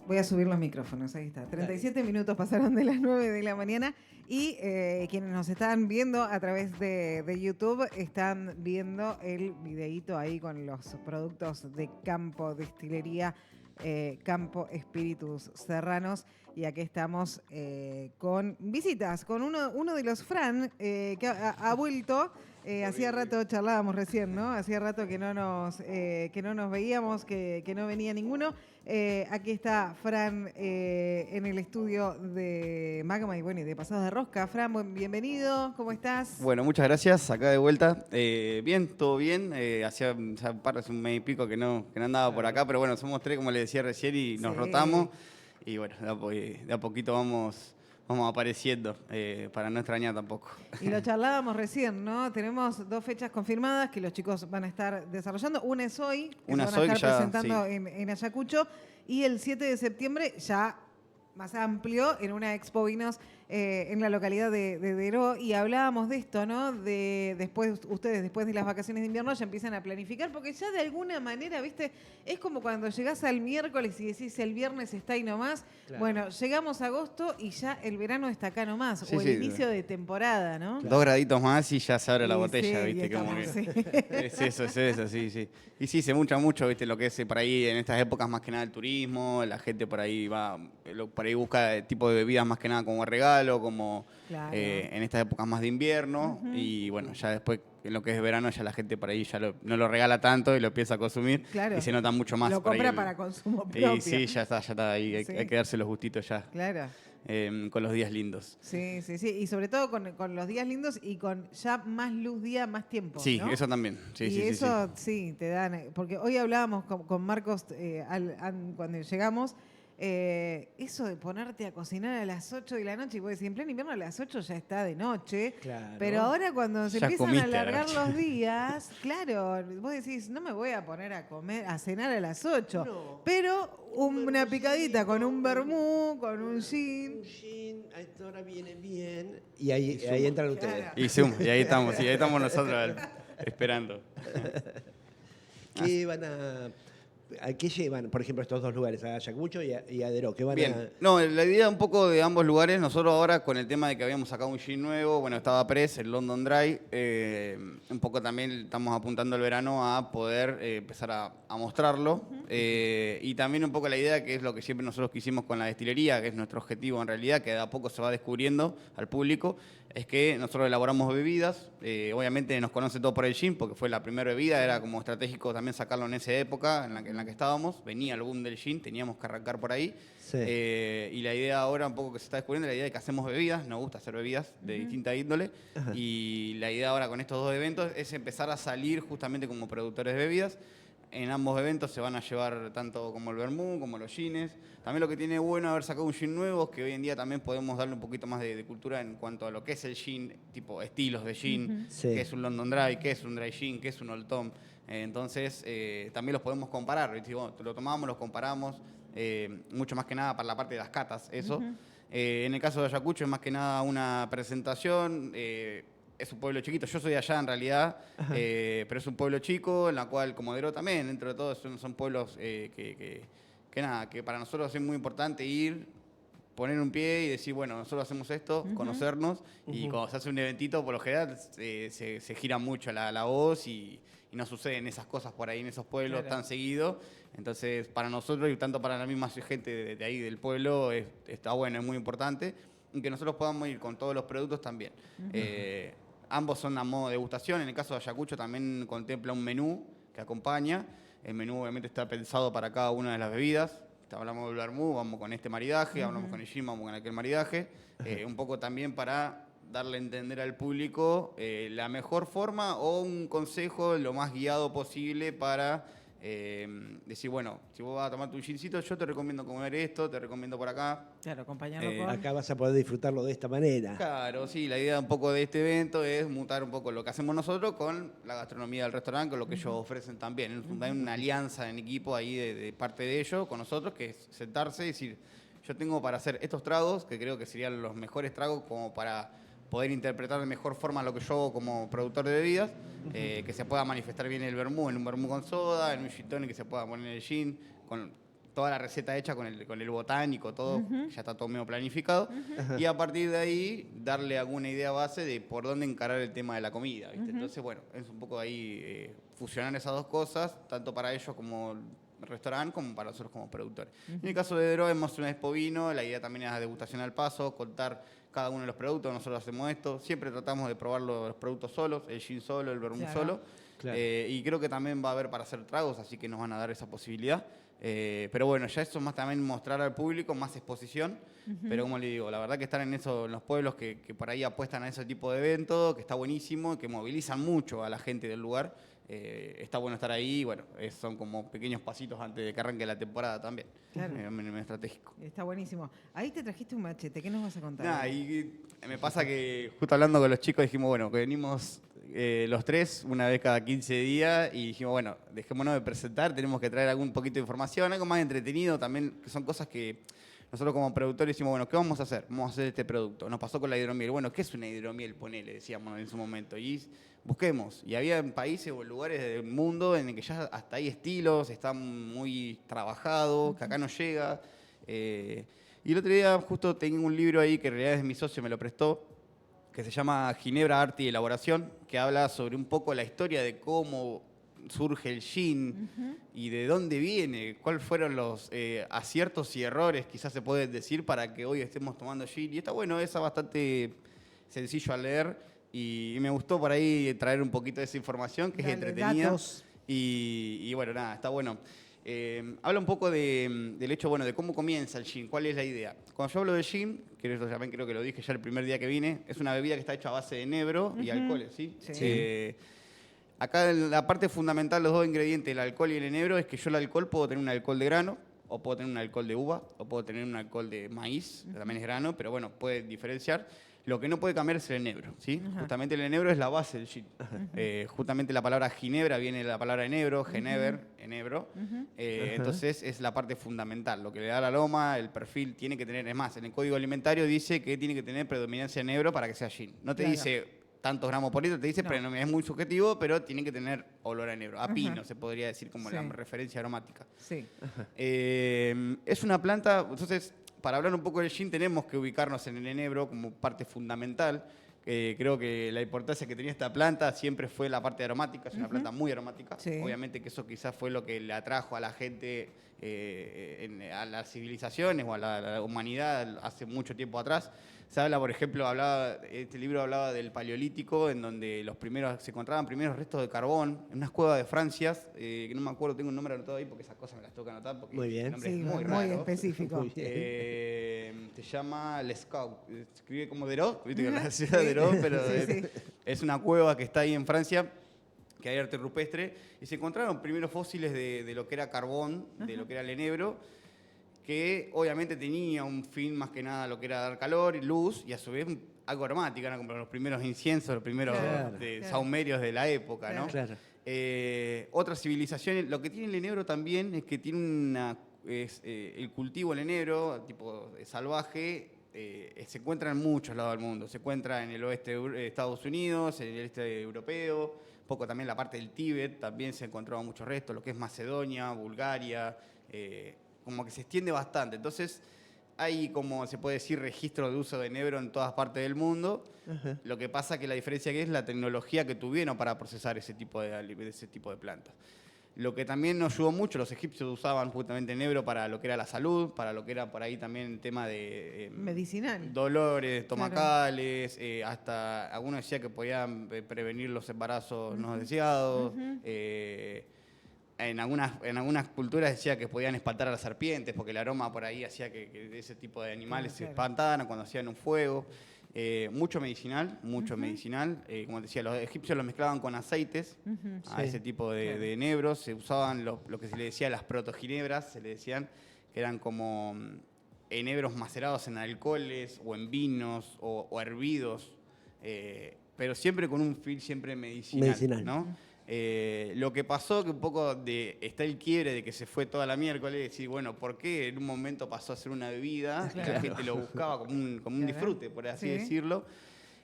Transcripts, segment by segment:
Voy a subir los micrófonos, ahí está. 37 minutos pasaron de las 9 de la mañana y quienes nos están viendo a través de YouTube están viendo el videíto ahí con los productos de Campo Destilería, Campo Espíritus Serranos. Y aquí estamos con visitas, con uno de los Fran que ha vuelto. Hacía rato charlábamos recién, ¿no? Hacía rato que no nos veíamos, que no venía ninguno. Aquí está Fran en el estudio de Magma y bueno, y de Pasados de Rosca. Fran, bienvenido, ¿cómo estás? Bueno, muchas gracias, acá de vuelta. Bien, todo bien. Hacía ya hace un mes y pico que no andaba por acá, pero bueno, somos tres, como les decía recién, y nos rotamos. Y bueno, de a poquito vamos apareciendo, para no extrañar tampoco. Y lo charlábamos recién, ¿no? Tenemos 2 fechas confirmadas que los chicos van a estar desarrollando. Una es hoy, que se van a estar presentando sí, en Ayacucho, y el 7 de septiembre ya más amplio en una Expo Vinos en la localidad de Deró, y hablábamos de esto, ¿no? Ustedes después de las vacaciones de invierno ya empiezan a planificar, porque ya de alguna manera, ¿viste? Es como cuando llegás al miércoles y decís el viernes está ahí nomás. Claro. Bueno, llegamos a agosto y ya el verano está acá nomás, o el inicio de temporada, ¿no? Claro. 2 graditos más y ya se abre la botella, sí, ¿viste? Como que, sí. Es eso, sí. Y sí, se mucho, ¿viste? Lo que es por ahí en estas épocas más que nada el turismo, la gente por ahí busca tipo de bebidas más que nada como regalo, como claro. En estas épocas más de invierno. Y bueno, ya después en lo que es verano ya la gente por ahí ya no lo regala tanto y lo empieza a consumir. Claro. Y se nota mucho más. Lo compra para consumo propio. Y sí, ya está ahí, hay que darse los gustitos ya. Claro. Con los días lindos. Sí. Y sobre todo con los días lindos y con ya más luz día, más tiempo. Sí, ¿no? eso también. Y eso sí, te dan. Porque hoy hablábamos con Marcos cuando llegamos. Eso de ponerte a cocinar a las 8 de la noche, y vos decís, en pleno invierno a las 8 ya está de noche. Claro. Pero ahora cuando se empiezan a alargar los días, claro, vos decís, no me voy a poner a cenar a las 8. No, pero una picadita con un vermú, con un gin. Un gin, a esta hora viene bien. Y ahí entran ustedes. Claro. Y ahí estamos nosotros esperando. ¿Qué van ¿A qué llevan, por ejemplo, estos 2 lugares, a Ayacucho y a Deró? ¿Qué van Bien, no, la idea un poco de ambos lugares, nosotros ahora con el tema de que habíamos sacado un gin nuevo, bueno, estaba Press, el London Dry, un poco también estamos apuntando el verano a poder empezar a mostrarlo, y también un poco la idea, que es lo que siempre nosotros quisimos con la destilería, que es nuestro objetivo en realidad, que de a poco se va descubriendo al público, es que nosotros elaboramos bebidas, obviamente nos conoce todo por el gin, porque fue la primera bebida, era como estratégico también sacarlo en esa época en la que estábamos, venía el boom del gin, teníamos que arrancar por ahí, sí. Y la idea ahora un poco que se está descubriendo, la idea de que hacemos bebidas, nos gusta hacer bebidas de distinta índole, y la idea ahora con estos 2 eventos es empezar a salir justamente como productores de bebidas. En ambos eventos se van a llevar tanto como el vermú, como los gines. También lo que tiene bueno haber sacado un gin nuevo es que hoy en día también podemos darle un poquito más de cultura en cuanto a lo que es el gin, tipo estilos de gin, qué es un London Dry, qué es un Dry Gin, qué es un Old Tom. Entonces también los podemos comparar. Bueno, lo tomamos, los comparamos, mucho más que nada para la parte de las catas, eso. En el caso de Ayacucho es más que nada una presentación. Es un pueblo chiquito, yo soy de allá en realidad, pero es un pueblo chico en la cual, como Deró también, dentro de todo son pueblos que para nosotros es muy importante ir, poner un pie y decir, bueno, nosotros hacemos esto, conocernos, y cuando se hace un eventito, por lo general se gira mucho la voz y no suceden esas cosas por ahí en esos pueblos tan seguido. Entonces, para nosotros y tanto para la misma gente de ahí del pueblo, está bueno, es muy importante, y que nosotros podamos ir con todos los productos también. Ambos son a modo de degustación. En el caso de Ayacucho también contempla un menú que acompaña. El menú obviamente está pensado para cada una de las bebidas. Hablamos del vermú, vamos con este maridaje, hablamos con el gin, vamos con aquel maridaje. Un poco también para darle a entender al público la mejor forma o un consejo lo más guiado posible para decir, bueno, si vos vas a tomar tu gincito, yo te recomiendo comer esto, te recomiendo por acá. Claro, acompañarlo con... Acá vas a poder disfrutarlo de esta manera. Claro, sí, la idea un poco de este evento es mutar un poco lo que hacemos nosotros con la gastronomía del restaurante, con lo que ellos ofrecen también. Hay una alianza en equipo ahí de parte de ellos con nosotros, que es sentarse y decir, yo tengo para hacer estos tragos, que creo que serían los mejores tragos como para poder interpretar de mejor forma lo que yo hago como productor de bebidas, que se pueda manifestar bien el vermú en un vermú con soda, en un gin tonic que se pueda poner el gin, toda la receta hecha con el botánico, todo, ya está todo medio planificado. Y a partir de ahí, darle alguna idea base de por dónde encarar el tema de la comida, ¿viste? Entonces, bueno, es un poco ahí fusionar esas dos cosas, tanto para ellos como restaurante, como para nosotros como productores. En el caso de Dro, hemos una expo vino, la idea también es la degustación al paso, contar cada uno de los productos, nosotros hacemos esto, siempre tratamos de probar los productos solos, el gin solo, el vermouth solo, y creo que también va a haber para hacer tragos, así que nos van a dar esa posibilidad. Pero bueno, ya eso más también mostrar al público, más exposición, pero como le digo, la verdad que estar en los pueblos que por ahí apuestan a ese tipo de eventos, que está buenísimo, que movilizan mucho a la gente del lugar, está bueno estar ahí, bueno, son como pequeños pasitos antes de que arranque la temporada también, estratégico. Está buenísimo. Ahí te trajiste un machete, ¿qué nos vas a contar? Nah, y me pasa que justo hablando con los chicos dijimos, bueno, que venimos los tres una vez cada 15 días y dijimos, bueno, dejémonos de presentar, tenemos que traer algún poquito de información, algo más entretenido también, que son cosas que nosotros como productores decimos, bueno, ¿qué vamos a hacer? Vamos a hacer este producto. Nos pasó con la hidromiel. Bueno, ¿qué es una hidromiel? Ponele, decíamos en su momento. Y busquemos. Y había países o lugares del mundo en el que ya hasta hay estilos, está muy trabajado, que acá no llega. Y el otro día justo tengo un libro ahí que en realidad es mi socio, me lo prestó, que se llama Ginebra, Arte y Elaboración, que habla sobre un poco la historia de cómo surge el gin y de dónde viene, cuáles fueron los aciertos y errores, quizás se puede decir, para que hoy estemos tomando gin. Y está bueno, es bastante sencillo a leer y me gustó por ahí traer un poquito de esa información, que es entretenida. Y bueno, nada, está bueno. Habla un poco del hecho, bueno, de cómo comienza el gin, cuál es la idea. Cuando yo hablo de gin, que eso también creo que lo dije ya el primer día que vine, es una bebida que está hecha a base de enebro y alcoholes, ¿sí? Acá la parte fundamental, los dos ingredientes, el alcohol y el enebro, es que yo el alcohol puedo tener un alcohol de grano, o puedo tener un alcohol de uva, o puedo tener un alcohol de maíz, que también es grano, pero bueno, puede diferenciar. Lo que no puede cambiar es el enebro, ¿sí? Justamente el enebro es la base del gin. Justamente la palabra ginebra viene de la palabra enebro, genever, enebro. Entonces es la parte fundamental. Lo que le da el aroma, el perfil, tiene que tener. Es más, en el código alimentario dice que tiene que tener predominancia de enebro para que sea gin. No te dice tantos gramos por litro, te dice, pero es muy subjetivo, pero tiene que tener olor a enebro. A pino, se podría decir como la referencia aromática. Es una planta, entonces, para hablar un poco del gin, tenemos que ubicarnos en el enebro como parte fundamental. Creo que la importancia que tenía esta planta siempre fue la parte aromática, es una planta muy aromática. Obviamente que eso quizás fue lo que le atrajo a la gente, a las civilizaciones o a la humanidad hace mucho tiempo atrás. Se habla, por ejemplo, este libro hablaba del Paleolítico, en donde se encontraban primeros restos de carbón en unas cuevas de Francia, que no me acuerdo, tengo un nombre anotado ahí porque esas cosas me las tengo que anotar porque muy bien. el nombre es muy específico. Muy se llama Les Scout, se escribe como Deró, viste que la ciudad de Deró, pero es una cueva que está ahí en Francia, que hay arte rupestre, y se encontraron primeros fósiles de lo que era carbón, de lo que era el enebro, que obviamente tenía un fin más que nada lo que era dar calor y luz, y a su vez algo aromático, ¿no? Como los primeros inciensos, los primeros saumerios de la época, ¿no? Otras civilizaciones, lo que tiene el enebro también es que tiene el cultivo del enebro, tipo salvaje, se encuentra en muchos lados del mundo. Se encuentra en el oeste de Estados Unidos, en el este europeo, un poco también la parte del Tíbet, también se encontraban muchos restos, lo que es Macedonia, Bulgaria, como que se extiende bastante. Entonces, hay, como se puede decir, registro de uso de enebro en todas partes del mundo. Lo que pasa que la diferencia que es la tecnología que tuvieron para procesar ese tipo de plantas. Lo que también nos ayudó mucho, los egipcios usaban justamente enebro para lo que era la salud, para lo que era por ahí también el tema de medicinal, dolores estomacales, hasta algunos decían que podían prevenir los embarazos no deseados. En algunas culturas decía que podían espantar a las serpientes porque el aroma por ahí hacía que ese tipo de animales se espantaran cuando hacían un fuego. Mucho medicinal. Como te decía, los egipcios lo mezclaban con aceites a ese tipo de enebros. Se usaban lo que se le decía las protoginebras, se le decían, que eran como enebros macerados en alcoholes o en vinos o hervidos, pero siempre con un fin siempre medicinal. ¿No? Lo que pasó, que un poco está el quiebre de que se fue toda la miércoles, y decir, bueno, ¿por qué en un momento pasó a ser una bebida? Y la gente lo buscaba como un disfrute, por así decirlo.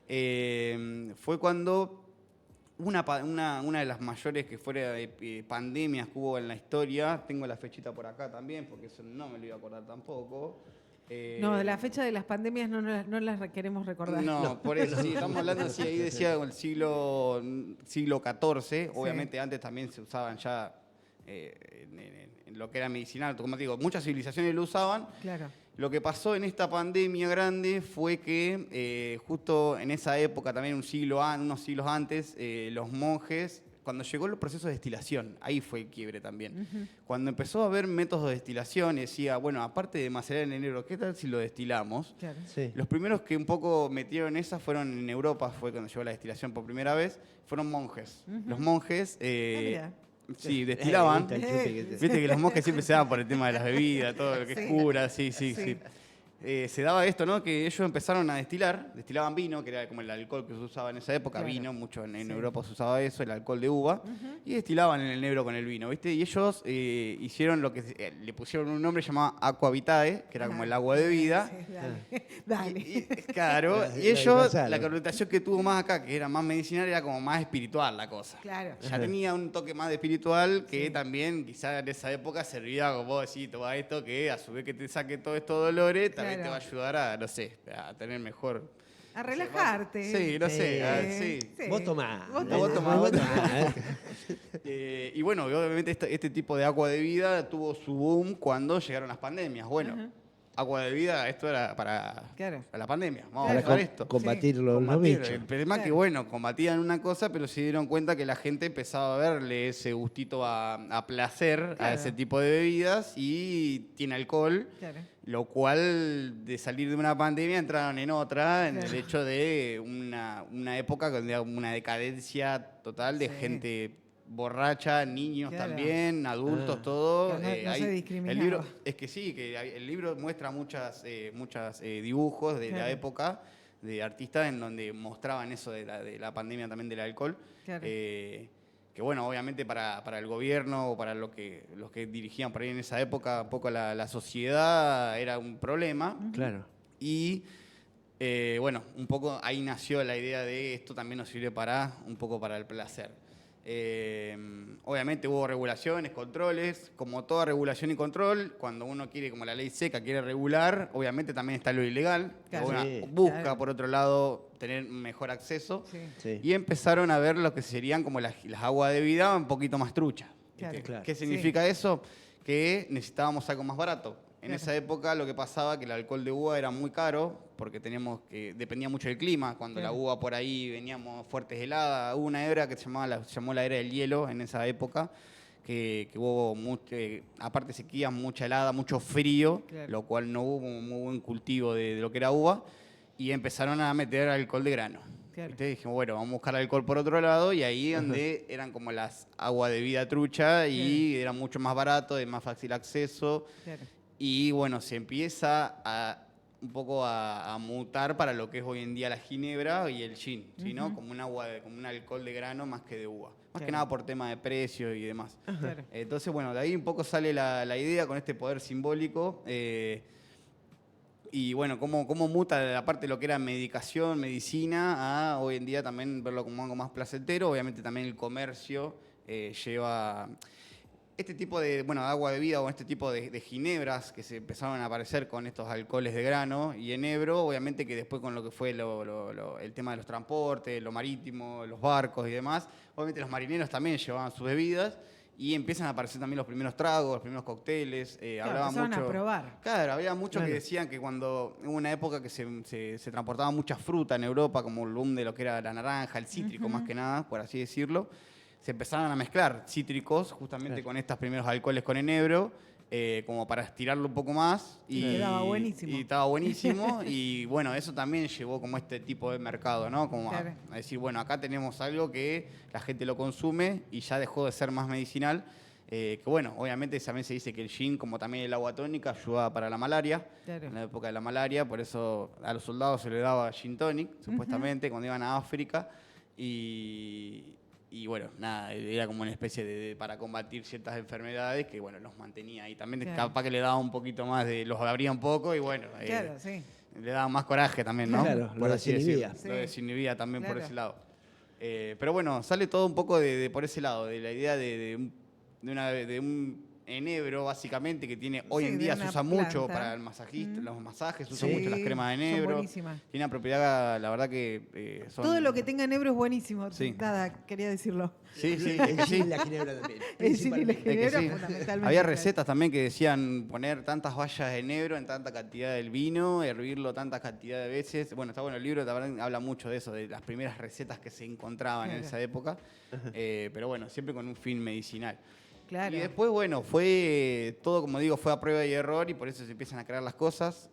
Fue cuando una de las mayores que fuera de pandemias que hubo en la historia. Tengo la fechita por acá también, porque eso no me lo iba a acordar tampoco. No, de la fecha de las pandemias no las queremos recordar. No, por eso, sí, estamos hablando, sí, ahí decía el siglo XIV, obviamente antes también se usaban ya en lo que era medicinal, como te digo, muchas civilizaciones lo usaban. Claro. Lo que pasó en esta pandemia grande fue que justo en esa época, también unos siglos antes, los monjes, cuando llegó el proceso de destilación, ahí fue el quiebre también. Cuando empezó a haber métodos de destilación, decía, bueno, aparte de macerar en enero, ¿qué tal si lo destilamos? Claro. Sí. Los primeros que un poco metieron esa fueron en Europa, fue cuando llegó la destilación por primera vez, fueron monjes. Los monjes mira. sí, destilaban. Viste el chupe que te- Viste que los monjes siempre se daban por el tema de las bebidas, todo lo que Sí. es cura, sí. Sí. Se daba esto, ¿no? Que ellos empezaron a destilaban vino, que era como el alcohol que se usaba en esa época, Claro. vino, mucho en Sí. Europa se usaba eso, el alcohol de uva, y destilaban en el negro con el vino, ¿viste? Y ellos hicieron lo que le pusieron un nombre llamado aqua vitae, que era como Ajá. el agua de vida. Sí, dale. Dale. Claro, La y ellos, disfrazaron. la connotación que tuvo más acá, que era más medicinal, era como más espiritual la cosa. Claro. Ya tenía un toque más de espiritual que también quizás en esa época servía como vos decís, toma esto que a su vez que te saque todos estos dolores, también Claro. te va a ayudar a, no sé, a tener mejor... A relajarte. Sí, no sé, sí. Sí. Vos tomás. Vos Vos tomás, Vos vos tomás. Y bueno, obviamente este tipo de agua de vida tuvo su boom cuando llegaron las pandemias. Bueno, agua de vida, esto era para la pandemia. Vamos Para a usar esto. combatir los Combatir. bichos. El problema es que, Claro. bueno, combatían una cosa, pero se dieron cuenta que la gente empezaba a verle ese gustito a placer a Claro. ese tipo de bebidas y tiene alcohol, Claro. lo cual de salir de una pandemia entraron en otra, en el Claro. hecho de una época donde había una decadencia total de Sí. gente borracha, niños Claro. también, adultos, Ah. todo. Que no se discriminaba. El libro, es que sí, el libro muestra muchas dibujos de la Claro. época de artistas en donde mostraban eso de la pandemia también del alcohol. Claro. Que bueno, obviamente para el gobierno o para los que dirigían por ahí en esa época, un poco la sociedad era un problema. Claro. Y bueno, un poco ahí nació la idea de esto también nos sirve un poco para el placer. Obviamente hubo regulaciones, controles, como toda regulación y control, cuando uno quiere, como la ley seca, quiere regular, obviamente también está lo ilegal, Claro. uno Sí. busca Claro. por otro lado tener mejor acceso, Sí. Sí. y empezaron a ver lo que serían como las aguas de vida un poquito más truchas. Claro. ¿Viste? Claro. ¿Qué significa eso? Que necesitábamos algo más barato. En Claro. esa época lo que pasaba que el alcohol de uva era muy caro porque dependía mucho del clima. Cuando Claro. la uva por ahí veníamos fuertes heladas, hubo una era que se llamó la era del hielo en esa época, que hubo aparte sequía, mucha helada, mucho frío, Claro. lo cual no hubo un muy buen cultivo de lo que era uva y empezaron a meter alcohol de grano. Claro. ¿Viste? Dijimos, bueno, vamos a buscar alcohol por otro lado y ahí donde eran como las aguas de vida trucha y era mucho más barato, de más fácil acceso. Claro. Y bueno, se empieza un poco a mutar para lo que es hoy en día la ginebra y el gin, ¿sí, no? Como como un alcohol de grano más que de uva. Más que Claro. nada por tema de precio y demás. Claro. Entonces, bueno, de ahí un poco sale la idea con este poder simbólico. Y bueno, cómo muta la parte de lo que era medicación, medicina, a hoy en día también verlo como algo más placentero. Obviamente también el comercio lleva este tipo de agua de vida o este tipo de ginebras que se empezaron a aparecer con estos alcoholes de grano y enebro, obviamente que después con lo que fue el tema de los transportes, lo marítimo, los barcos y demás, obviamente los marineros también llevaban sus bebidas y empiezan a aparecer también los primeros tragos, los primeros cócteles. Claro, Hablaban empezaron mucho, a probar. Claro, había muchos Claro. que decían que cuando hubo una época que se transportaba mucha fruta en Europa, como el boom de lo que era la naranja, el cítrico más que nada, por así decirlo, se empezaron a mezclar cítricos justamente Claro. con estos primeros alcoholes con enebro, como para estirarlo un poco más. Y quedaba buenísimo. Y estaba buenísimo. Y bueno, eso también llevó como este tipo de mercado, ¿no? Como Claro. a decir, bueno, acá tenemos algo que la gente lo consume y ya dejó de ser más medicinal. Que bueno, obviamente también se dice que el gin, como también el agua tónica, ayudaba para la malaria. Claro. En la época de la malaria, por eso a los soldados se les daba gin tonic, supuestamente, cuando iban a África. Y bueno, nada, era como una especie para combatir ciertas enfermedades que, bueno, los mantenía ahí. También Claro. capaz que le daba un poquito más los abría un poco y bueno, Claro, sí. le daba más coraje también, ¿no? Claro, lo Por así desinhibía. decirlo. Sí. Lo desinhibía también por Claro. ese lado. Pero bueno, sale todo un poco de por ese lado, de la idea de un enebro, básicamente, que tiene hoy Sí, en de día se una usa mucho planta. para el masajista, los masajes, se usan Sí. mucho las cremas de Son enebro. buenísimas. Tiene una propiedad, la verdad que son... Todo lo que tenga enebro es buenísimo. Sí. Nada, quería decirlo. Sí, sí, El sí. gin y la ginebra también. El gin y la principalmente. ginebra, sí. fundamentalmente. Había claro. recetas también que decían poner tantas bayas de enebro en tanta cantidad del vino, hervirlo tantas cantidad de veces. Bueno, está bueno, el libro también habla mucho de eso, de las primeras recetas que se encontraban en Claro. esa época. Pero bueno, siempre con un fin medicinal. Claro. Y después, bueno, fue todo, como digo, fue a prueba y error y por eso se empiezan a crear las cosas.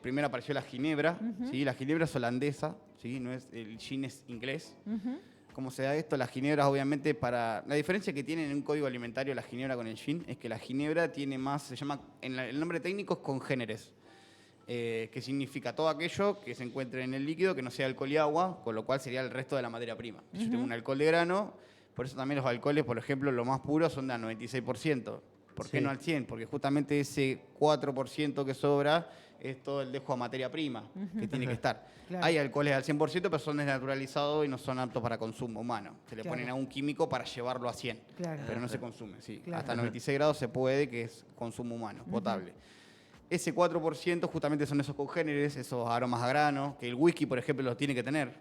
Primero apareció la ginebra, ¿sí? La ginebra es holandesa, ¿sí? No es, el gin es inglés. Ujú. ¿Cómo se da esto? Las ginebras, obviamente, para... La diferencia que tiene en un código alimentario la ginebra con el gin es que la ginebra tiene más, se llama, el nombre técnico es congéneres, que significa todo aquello que se encuentre en el líquido que no sea alcohol y agua, con lo cual sería el resto de la materia prima. Si yo tengo un alcohol de grano, por eso también los alcoholes, por ejemplo, los más puros son de al 96%. ¿Por qué Sí. no al 100%? Porque justamente ese 4% que sobra es todo el dejo a materia prima que tiene que estar. Claro. Hay alcoholes al 100%, pero son desnaturalizados y no son aptos para consumo humano. Se le Claro. ponen a un químico para llevarlo a 100, Claro. pero no se consume. Sí. Claro. Hasta 96 grados se puede, que es consumo humano, potable. Ese 4% justamente son esos congéneres, esos aromas a grano, que el whisky, por ejemplo, los tiene que tener.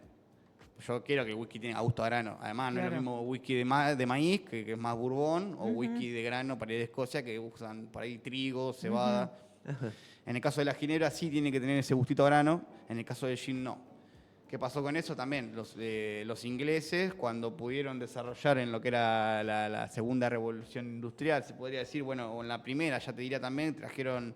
Yo quiero que el whisky tenga gusto a grano. Además, no es Claro. lo mismo whisky de maíz, que es más bourbon, o whisky de grano para ir de Escocia, que usan por ahí trigo, cebada. En el caso de la ginebra sí tiene que tener ese gustito a grano, en el caso del gin no. ¿Qué pasó con eso? También los ingleses, cuando pudieron desarrollar en lo que era la segunda revolución industrial, se podría decir, bueno, o en la primera, ya te diría también, trajeron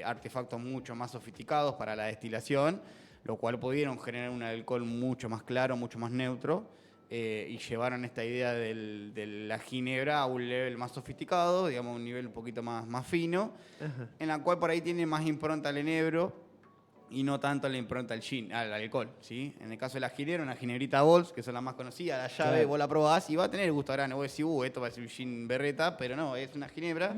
artefactos mucho más sofisticados para la destilación, lo cual pudieron generar un alcohol mucho más claro, mucho más neutro, y llevaron esta idea de la ginebra a un nivel más sofisticado, digamos, un nivel un poquito más fino, en la cual por ahí tiene más impronta el enebro y no tanto la impronta al gin, al alcohol, ¿sí? En el caso de la ginebra, una ginebrita Bols, que son las más conocidas, la llave, Claro. vos la probás y va a tener gusto a grano. Vos decís, esto va a ser un gin berreta, pero no, es una ginebra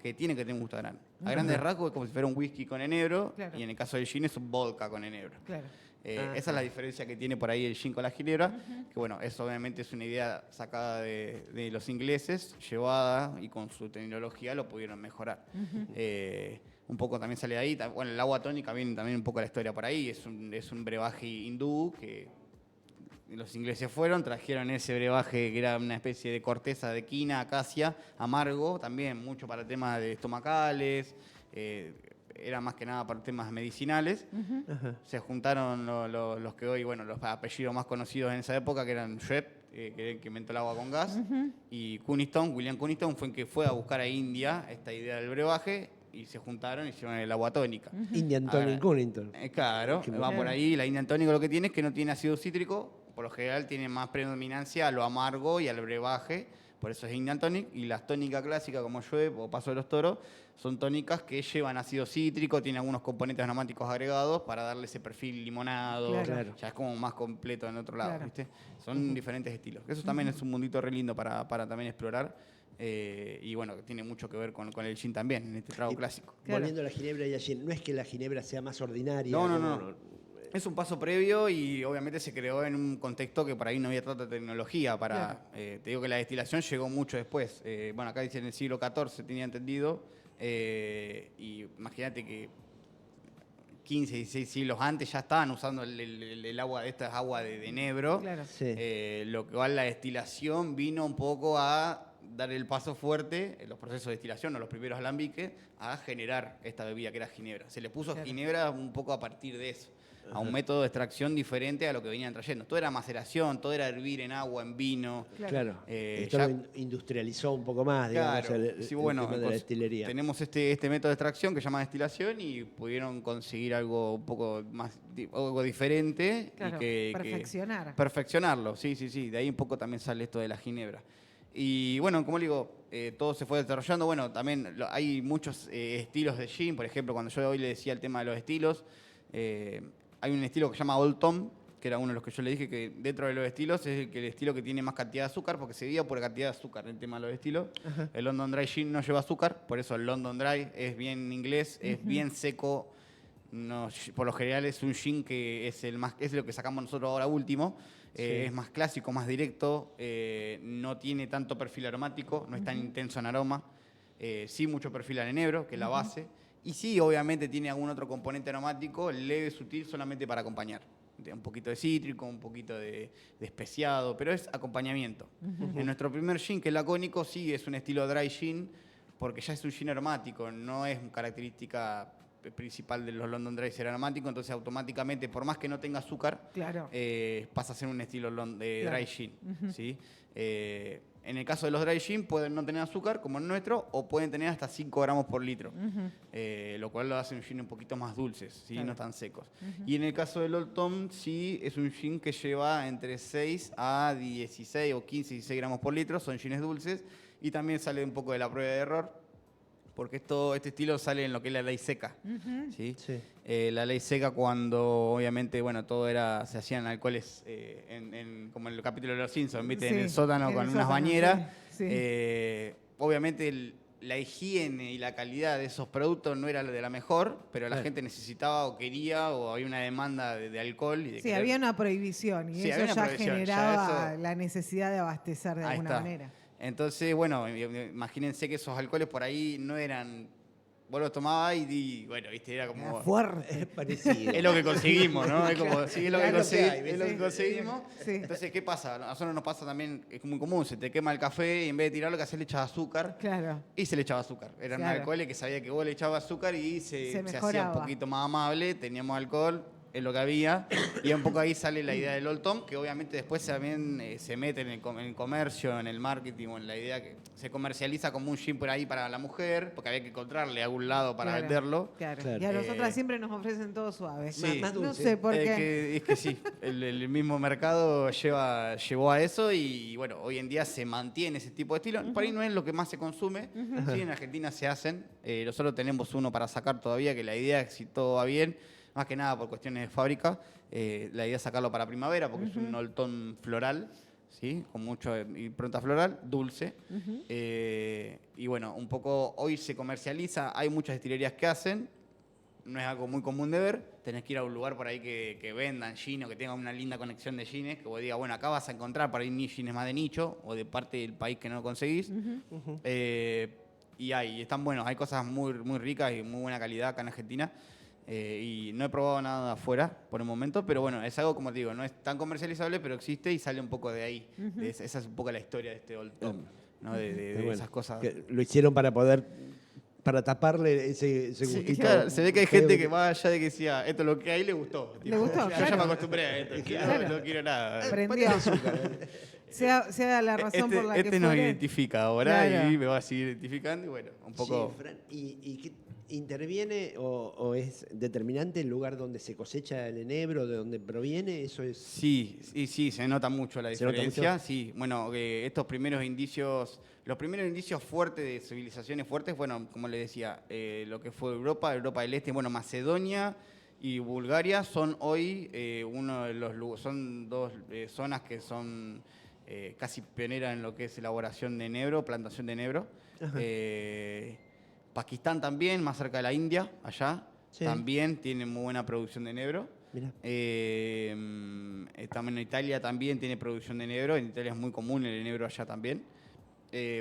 que tiene que tener gusto a grano. A grandes rasgos es como si fuera un whisky con enebro, Claro. y en el caso del gin es un vodka con enebro. Claro. Esa es la diferencia que tiene por ahí el gin con la ginebra, que bueno, eso obviamente es una idea sacada de los ingleses, llevada y con su tecnología lo pudieron mejorar. Un poco también sale de ahí, bueno, el agua tónica viene también un poco la historia por ahí, es un brebaje hindú que los ingleses fueron, trajeron ese brebaje que era una especie de corteza de quina, acacia, amargo, también mucho para temas de estomacales, era más que nada para temas medicinales. Se juntaron los que hoy, bueno, los apellidos más conocidos en esa época, que eran Schweppes, que era el que inventó el agua con gas, y William Cuniston fue el que fue a buscar a India esta idea del brebaje, y se juntaron y hicieron el agua tónica. Indian Ahora, Tonic Cunnington. Claro, Qué va por bueno. ahí. La Indian Tonic lo que tiene es que no tiene ácido cítrico, por lo general tiene más predominancia a lo amargo y al brebaje, por eso es Indian Tonic. Y las tónicas clásicas como Schweppes o Paso de los Toros son tónicas que llevan ácido cítrico, tienen algunos componentes aromáticos agregados para darle ese perfil limonado. Claro. Ya es como más completo en otro lado, Claro. ¿viste? Son diferentes estilos. Eso también es un mundito re lindo para también explorar. Y bueno, tiene mucho que ver con el gin también, en este trago Y- clásico. Claro. Volviendo a la ginebra y al gin, no es que la ginebra sea más ordinaria. No. como- Es un paso previo y obviamente se creó en un contexto que por ahí no había tanta tecnología para... te digo que la destilación llegó mucho después. Bueno, acá dice en el siglo XIV, tenía entendido. Y imagínate que 15, 16 siglos antes ya estaban usando el agua de esta agua de enebro. Claro. Sí. Lo que va la destilación vino un poco a dar el paso fuerte en los procesos de destilación o los primeros alambiques a generar esta bebida que era ginebra. Se le puso Claro. ginebra un poco a partir de eso, a un método de extracción diferente a lo que venían trayendo. Todo era maceración, todo era hervir en agua, en vino. Claro. Esto ya- lo industrializó un poco más, digamos, Claro, el sí, bueno, tema de la destilería. tenemos este método de extracción que se llama destilación y pudieron conseguir algo un poco más, algo diferente. Claro, y que perfeccionar. perfeccionarlo, sí. De ahí un poco también sale esto de la ginebra. Y bueno, como le digo, todo se fue desarrollando. Bueno, también hay muchos estilos de gin. Por ejemplo, cuando yo hoy le decía el tema de los estilos, hay un estilo que se llama Old Tom, que era uno de los que yo le dije que dentro de los estilos es el estilo que tiene más cantidad de azúcar, porque se guía por cantidad de azúcar el tema de los estilos. El London Dry Gin no lleva azúcar, por eso el London Dry es bien inglés, es bien seco, por lo general es un jean que es lo que sacamos nosotros ahora último. Es más clásico, más directo, no tiene tanto perfil aromático, no es tan intenso en aroma. Sí, mucho perfil al enebro, que es la base. Y sí, obviamente tiene algún otro componente aromático, leve, sutil, solamente para acompañar. Un poquito de cítrico, un poquito de especiado, pero es acompañamiento. En nuestro primer gin, que es lacónico, sí es un estilo dry gin, porque ya es un gin aromático, no es característica principal de los London Dry ser aromático, entonces automáticamente, por más que no tenga azúcar, Claro. pasa a ser un estilo de Claro. dry gin. ¿Sí? En el caso de los dry gin pueden no tener azúcar, como el nuestro, o pueden tener hasta 5 gramos por litro, lo cual lo hace un gin un poquito más dulces, ¿sí? Claro. No tan secos. Y en el caso del Old Tom, sí es un gin que lleva entre 6 a 16 o 15, 16 gramos por litro, son gines dulces, y también sale un poco de la prueba de error, porque este estilo sale en lo que es la ley seca. ¿Sí? Sí. La ley seca cuando, obviamente, bueno, todo se hacían alcoholes, como en el capítulo de Los Simpsons, ¿viste? Sí, En el sótano en con el unas sótano, bañeras. sí, sí. Obviamente la higiene y la calidad de esos productos no era de la mejor, pero la Claro. gente necesitaba o quería o había una demanda de alcohol. Y de Sí, querer- había una prohibición y Sí, eso había una ya prohibición, ya generaba eso- la necesidad de abastecer de Ahí alguna está. manera. Entonces, bueno, imagínense que esos alcoholes por ahí no eran... Vos los tomabas y bueno, viste, era como... Era fuerte. Es parecido. Es lo que conseguimos, ¿no? Es como, sí, es lo que, Claro, hay, es lo que sí. conseguimos. Sí. Entonces, ¿qué pasa? A nosotros nos pasa también, es muy común, se te quema el café y en vez de tirarlo, lo que haces le echabas azúcar. Claro. Y se le echaba azúcar. Eran Claro. alcoholes que sabía que vos le echabas azúcar y se hacía mejoraba. un poquito más amable, teníamos alcohol, es lo que había. Y un poco ahí sale la idea del Old Tom, que obviamente después también se mete en el comercio, en el marketing o en la idea que se comercializa como un gin por ahí para la mujer, porque había que encontrarle a algún lado para Claro, venderlo. Claro. Claro. Y a nosotras Eh, siempre nos ofrecen todo suave. Sí. Más No dulce. sé por qué. Es que sí, el mismo mercado llevó a eso y bueno, hoy en día se mantiene ese tipo de estilo. Por ahí no es lo que más se consume, sí, en Argentina se hacen. Nosotros tenemos uno para sacar todavía, que la idea es, si todo va bien, más que nada por cuestiones de fábrica, la idea es sacarlo para primavera porque es un Old Tom floral, ¿sí? Con mucha impronta floral, dulce. Y bueno, un poco hoy se comercializa, hay muchas destilerías que hacen, no es algo muy común de ver. Tenés que ir a un lugar por ahí que vendan gin o que tengan una linda conexión de gines, que vos digas, bueno, acá vas a encontrar por ahí gines más de nicho o de parte del país que no lo conseguís. Y están buenos, hay cosas muy, muy ricas y muy buena calidad acá en Argentina. Y no he probado nada afuera por el momento, pero bueno, es algo, como te digo, no es tan comercializable, pero existe y sale un poco de ahí. Esa es un poco la historia de este Old Tom, ¿no? De Bueno, esas cosas. que lo hicieron para taparle ese Sí, gustito. claro, se ve que hay gente que más allá de que decía, esto es lo que hay, le gustó. Le gustó, Yo ya claro. me acostumbré a esto, Claro. no quiero nada. Prendió. Sea la razón por la que Este nos fuere. identifica ahora Claro. y me va a seguir identificando y bueno, un poco... Sí, Fran, ¿y qué interviene o es determinante el lugar donde se cosecha el enebro, de donde proviene? Eso es. Sí, se nota mucho la ¿Se nota diferencia. mucho? Sí, bueno, estos primeros indicios, los primeros indicios fuertes de civilizaciones fuertes, bueno, como les decía, lo que fue Europa del Este, bueno, Macedonia y Bulgaria son hoy uno de los son dos zonas que son casi pioneras en lo que es elaboración de enebro, plantación de enebro. Pakistán también, más cerca de la India, allá, Sí. también tiene muy buena producción de enebro. Mirá. También en Italia también tiene producción de enebro. En Italia es muy común el enebro allá también.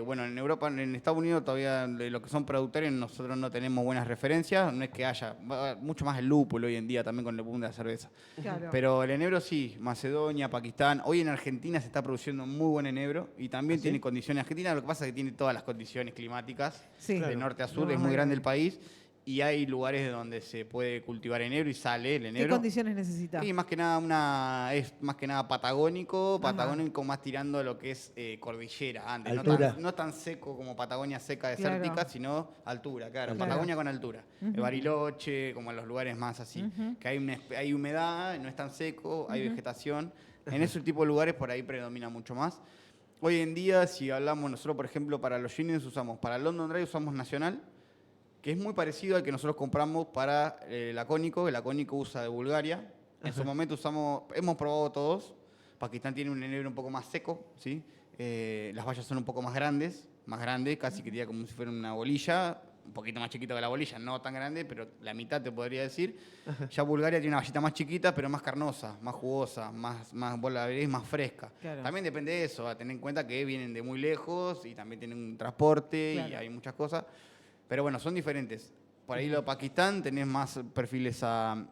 Bueno, en Europa, en Estados Unidos todavía de lo que son productores nosotros no tenemos buenas referencias. No es que haya, mucho más el lúpulo hoy en día también con el boom de la cerveza. Claro. Pero el enebro sí, Macedonia, Pakistán. Hoy en Argentina se está produciendo muy buen enebro y también ¿Ah, tiene sí? condiciones. Argentina lo que pasa es que tiene todas las condiciones climáticas. Sí. De Claro. norte a sur, No, es muy bueno. grande el país. Y hay lugares donde se puede cultivar enebro y sale el ¿Qué enebro. condiciones necesita? Sí, más que nada es más que nada patagónico más tirando a lo que es cordillera antes. Altura. No tan seco como Patagonia seca Claro. desértica, sino altura, claro. Altura. Patagonia con altura. Bariloche, como en los lugares más así. Que hay humedad, no es tan seco, hay vegetación. En ese tipo de lugares por ahí predomina mucho más. Hoy en día, si hablamos nosotros, por ejemplo, para los gines para London Dry usamos Nacional, que es muy parecido al que nosotros compramos para el Lacónico. El Lacónico usa de Bulgaria. En su momento hemos probado todos. Pakistán tiene un enebro un poco más seco, ¿sí? Las bayas son un poco más grandes, casi que diría como si fuera una bolilla, un poquito más chiquito que la bolilla, no tan grande, pero la mitad te podría decir. Ya Bulgaria tiene una vallita más chiquita, pero más carnosa, más jugosa, vos la veréis más fresca. Claro. También depende de eso, a tener en cuenta que vienen de muy lejos y también tienen un transporte y hay muchas cosas. Pero bueno, son diferentes. Por ahí lo de Pakistán tenés más perfiles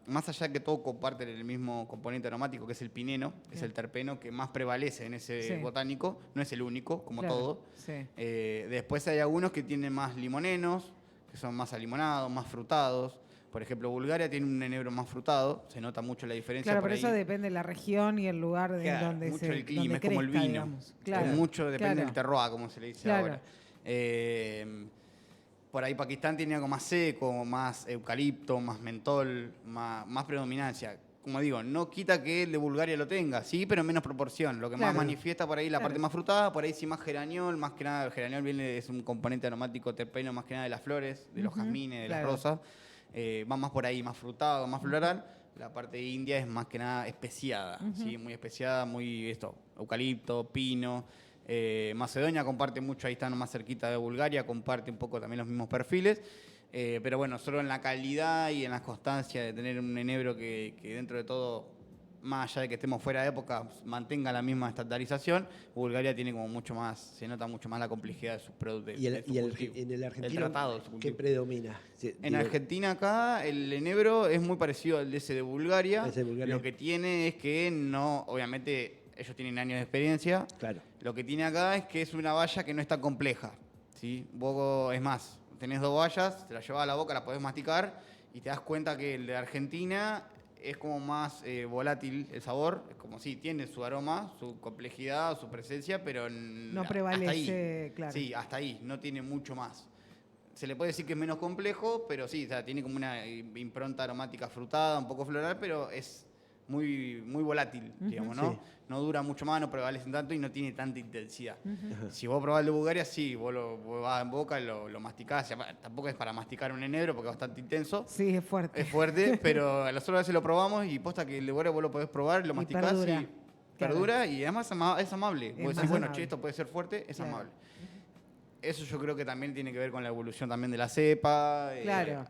más allá que todo comparten el mismo componente aromático, que es el pineno, es el terpeno que más prevalece en ese botánico, no es el único, como todo. Sí. Después hay algunos que tienen más limonenos, que son más alimonados, más frutados. Por ejemplo, Bulgaria tiene un enebro más frutado, se nota mucho la diferencia. Claro, por pero ahí. eso depende de la región y el lugar de donde mucho se el clima, donde es como el crezca, vino. digamos. Claro. Mucho depende del terroir, como se le dice ahora. Por ahí Pakistán tiene algo más seco, más eucalipto, más mentol, más predominancia. Como digo, no quita que el de Bulgaria lo tenga, sí, pero en menos proporción. Lo que más manifiesta por ahí la parte más frutada, por ahí sí más geraniol, más que nada el geraniol es un componente aromático terpeno más que nada de las flores, de los jazmines, de las rosas. Va más por ahí, más frutado, más floral. La parte de India es más que nada especiada, ¿sí? Muy especiada, muy eucalipto, pino. Macedonia comparte mucho, ahí están más cerquita de Bulgaria, comparte un poco también los mismos perfiles, pero bueno, solo en la calidad y en la constancia de tener un enebro que dentro de todo, más allá de que estemos fuera de época, mantenga la misma estandarización. Bulgaria tiene como mucho más, se nota mucho más la complejidad de sus productos. En el argentino, tratado, ¿qué predomina? En Argentina acá el enebro es muy parecido al de ese de Bulgaria. Lo que tiene es que no, obviamente ellos tienen años de experiencia. Claro. Lo que tiene acá es que es una valla que no es tan compleja, ¿sí? Vos, es más, tenés 2 vallas, te las llevas a la boca, la podés masticar y te das cuenta que el de Argentina es como más volátil el sabor. Es como sí, tiene su aroma, su complejidad, su presencia, pero no prevalece, ahí. claro. Sí, hasta ahí, no tiene mucho más. Se le puede decir que es menos complejo, pero sí, o sea, tiene como una impronta aromática frutada, un poco floral, pero es muy volátil, digamos, ¿no? Sí. No dura mucho más, no prevalece tanto y no tiene tanta intensidad. Si vos probás el de Bulgaria, sí, vos vas en boca, lo masticás. Tampoco es para masticar un enebro porque es bastante intenso. Sí, es fuerte. Es fuerte, pero nosotros a veces lo probamos y posta que el de Bulgaria vos lo podés probar, lo masticás y perdura y además es amable. Vos decís, bueno, che, esto puede ser fuerte, es amable. Eso yo creo que también tiene que ver con la evolución también de la cepa,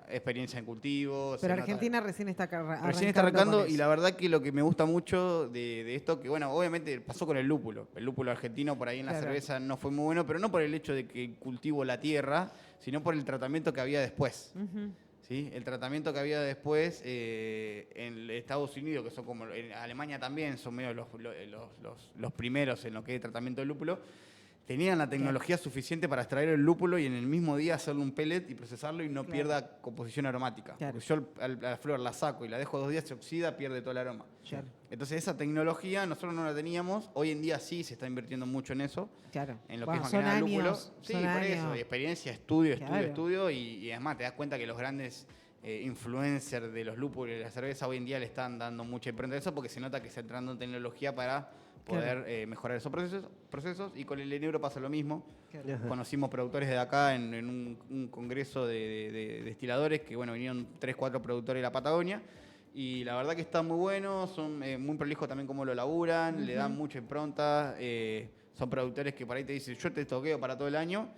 experiencia en cultivo. Pero Argentina recién está arrancando. Recién está arrancando y la verdad que lo que me gusta mucho de esto, que bueno, obviamente pasó con el lúpulo. El lúpulo argentino por ahí en la cerveza no fue muy bueno, pero no por el hecho de que cultivo la tierra, sino por el tratamiento que había después. ¿Sí? El tratamiento que había después en Estados Unidos, que son como en Alemania también, son medio los primeros en lo que es el tratamiento del lúpulo. Tenían la tecnología suficiente para extraer el lúpulo y en el mismo día hacerle un pellet y procesarlo y no pierda composición aromática. Porque yo a la flor la saco y la dejo 2 días, se oxida, pierde todo el aroma. Entonces esa tecnología nosotros no la teníamos. Hoy en día sí se está invirtiendo mucho en eso. En lo que es más que nada el lúpulo. Sí, por eso. Y experiencia, estudio. Y además te das cuenta que los grandes influencers de los lúpulos y de la cerveza hoy en día le están dando mucha impronta a eso porque se nota que está entrando en tecnología para poder mejorar esos procesos. Y con el enebro pasa lo mismo. Conocimos productores de acá en un congreso de destiladores que, bueno, vinieron 3, 4 productores de la Patagonia. Y la verdad que está muy bueno, son muy prolijos también cómo lo laburan, le dan mucha impronta. Son productores que por ahí te dicen, yo te toqueo para todo el año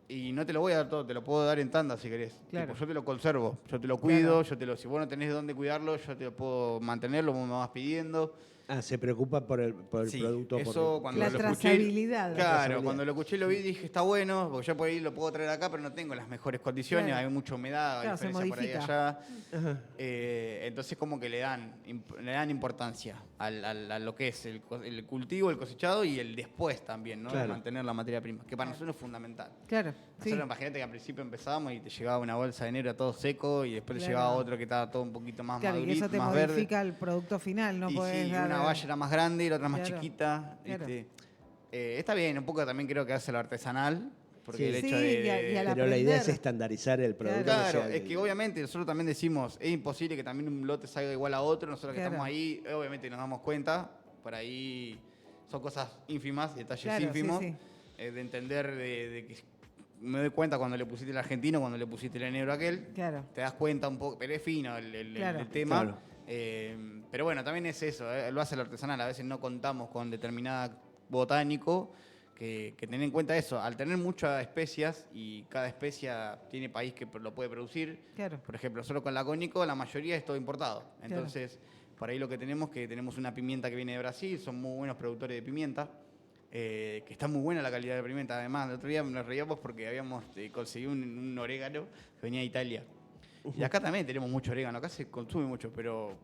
y no te lo voy a dar todo, te lo puedo dar en tanda si querés. Tipo, yo te lo conservo, yo te lo cuido, si vos no tenés dónde cuidarlo, yo te lo puedo mantenerlo, vos me vas pidiendo. Se preocupa por el producto. Eso cuando la lo trazabilidad. Escuché, claro, cuando lo escuché lo vi y dije, está bueno, porque yo por ahí lo puedo traer acá, pero no tengo las mejores condiciones, hay mucha humedad, hay diferencia por ahí allá. Entonces como que le dan importancia a lo que es el cultivo, el cosechado y el después también, ¿no? De mantener la materia prima, que para nosotros es fundamental. Nosotros imagínate que al principio empezábamos y te llegaba una bolsa de enebro todo seco y después te llegaba otro que estaba todo un poquito más madurito, y eso te más modifica verde. El producto final, no podés dar... Una valla era más grande y la otra más chiquita. Está bien, un poco también creo que hace lo artesanal. Porque el hecho pero la idea es estandarizar el producto. Claro, es que obviamente nosotros también decimos, es imposible que también un lote salga igual a otro. Nosotros que estamos ahí, obviamente nos damos cuenta. Por ahí son cosas ínfimas, detalles ínfimos. De entender de que me doy cuenta cuando le pusiste el argentino, cuando le pusiste el enebro aquel. Te das cuenta un poco, pero es fino el tema. Pero bueno, también es eso, lo hace el artesanal. A veces no contamos con determinada botánico que tener en cuenta eso. Al tener muchas especias y cada especia tiene país que lo puede producir, Claro. por ejemplo, solo con lacónico la mayoría es todo importado. Entonces, por ahí lo que tenemos que tenemos una pimienta que viene de Brasil, son muy buenos productores de pimienta, que está muy buena la calidad de pimienta. Además, el otro día nos reíamos porque habíamos conseguido un orégano que venía de Italia. Y acá también tenemos mucho orégano, acá se consume mucho, pero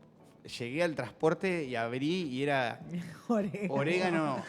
llegué al transporte y abrí y era orégano,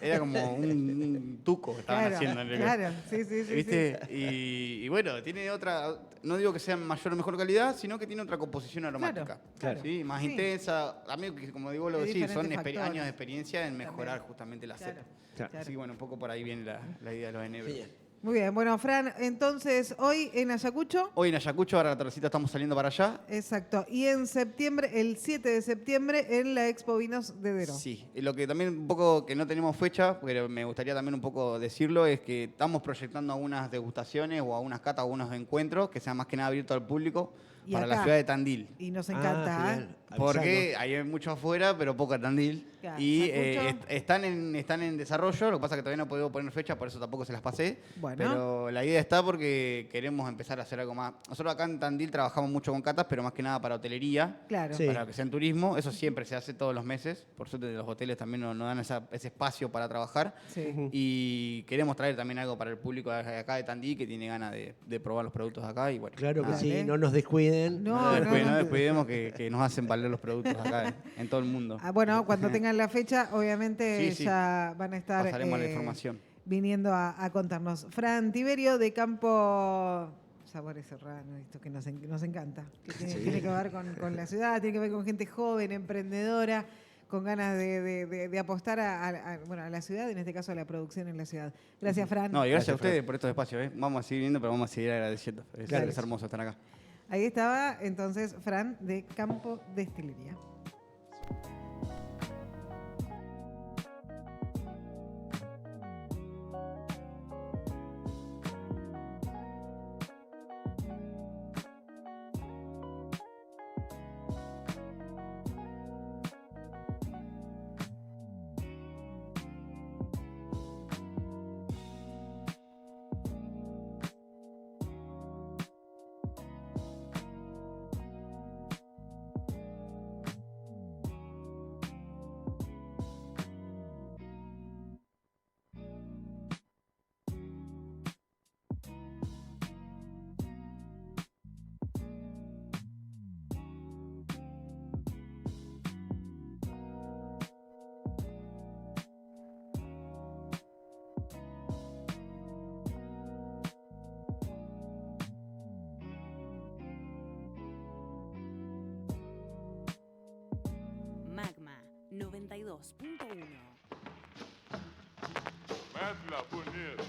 era como un tuco que estaban haciendo en realidad. Claro, sí. ¿Viste? Y bueno, tiene otra, no digo que sea mayor o mejor calidad, sino que tiene otra composición aromática. Claro. ¿Sí? Más Sí. intensa. A mí, como digo, lo Hay decís, son diferentes factores. años de experiencia en mejorar También. justamente la Claro. cepa. Claro. Así que bueno, un poco por ahí viene la idea de los enebros. Genial. Muy bien, bueno, Fran, entonces hoy en Ayacucho. Hoy en Ayacucho, ahora la tardecita estamos saliendo para allá. Exacto. Y en septiembre, el 7 de septiembre, en la Expo Vinos de Dero. Sí, y lo que también un poco que no tenemos fecha, pero me gustaría también un poco decirlo, es que estamos proyectando algunas degustaciones o algunas catas, algunos encuentros que sean más que nada abiertos al público Y para acá. la ciudad de Tandil. Y nos encanta, ¿eh? Genial. Porque hay mucho afuera, pero poco en Tandil. Claro, Y Ayacucho. están en desarrollo, lo que pasa es que todavía no podemos poner fecha, por eso tampoco se las pasé. Bueno. Pero la idea está porque queremos empezar a hacer algo más. Nosotros acá en Tandil trabajamos mucho con catas, pero más que nada para hotelería. Claro. Sí. Para que sea en turismo, eso siempre se hace todos los meses. Por suerte los hoteles también nos dan ese espacio para trabajar. Sí. Y queremos traer también algo para el público de acá de Tandil que tiene ganas de probar los productos de acá. Y bueno, Claro que nada. sí, Dale. no nos descuiden. No, No descuidemos que nos hacen valer los productos acá en todo el mundo. Ah, bueno, cuando tengan la fecha, obviamente Sí, sí. ya van a estar Pasaremos la información. viniendo a contarnos. Fran Tiberio de Campo Sabores Serrano, esto que nos encanta. Que tiene que ver con la ciudad, tiene que ver con gente joven, emprendedora, con ganas de apostar a la ciudad, en este caso a la producción en la ciudad. Gracias, Fran. No, y gracias a Gracias, ustedes por estos espacios. Vamos a seguir viendo, pero vamos a seguir agradeciendo. Claro. Es hermoso estar acá. Ahí estaba entonces Fran de Campo Destilería. Magma 92.1. Mete la bonita.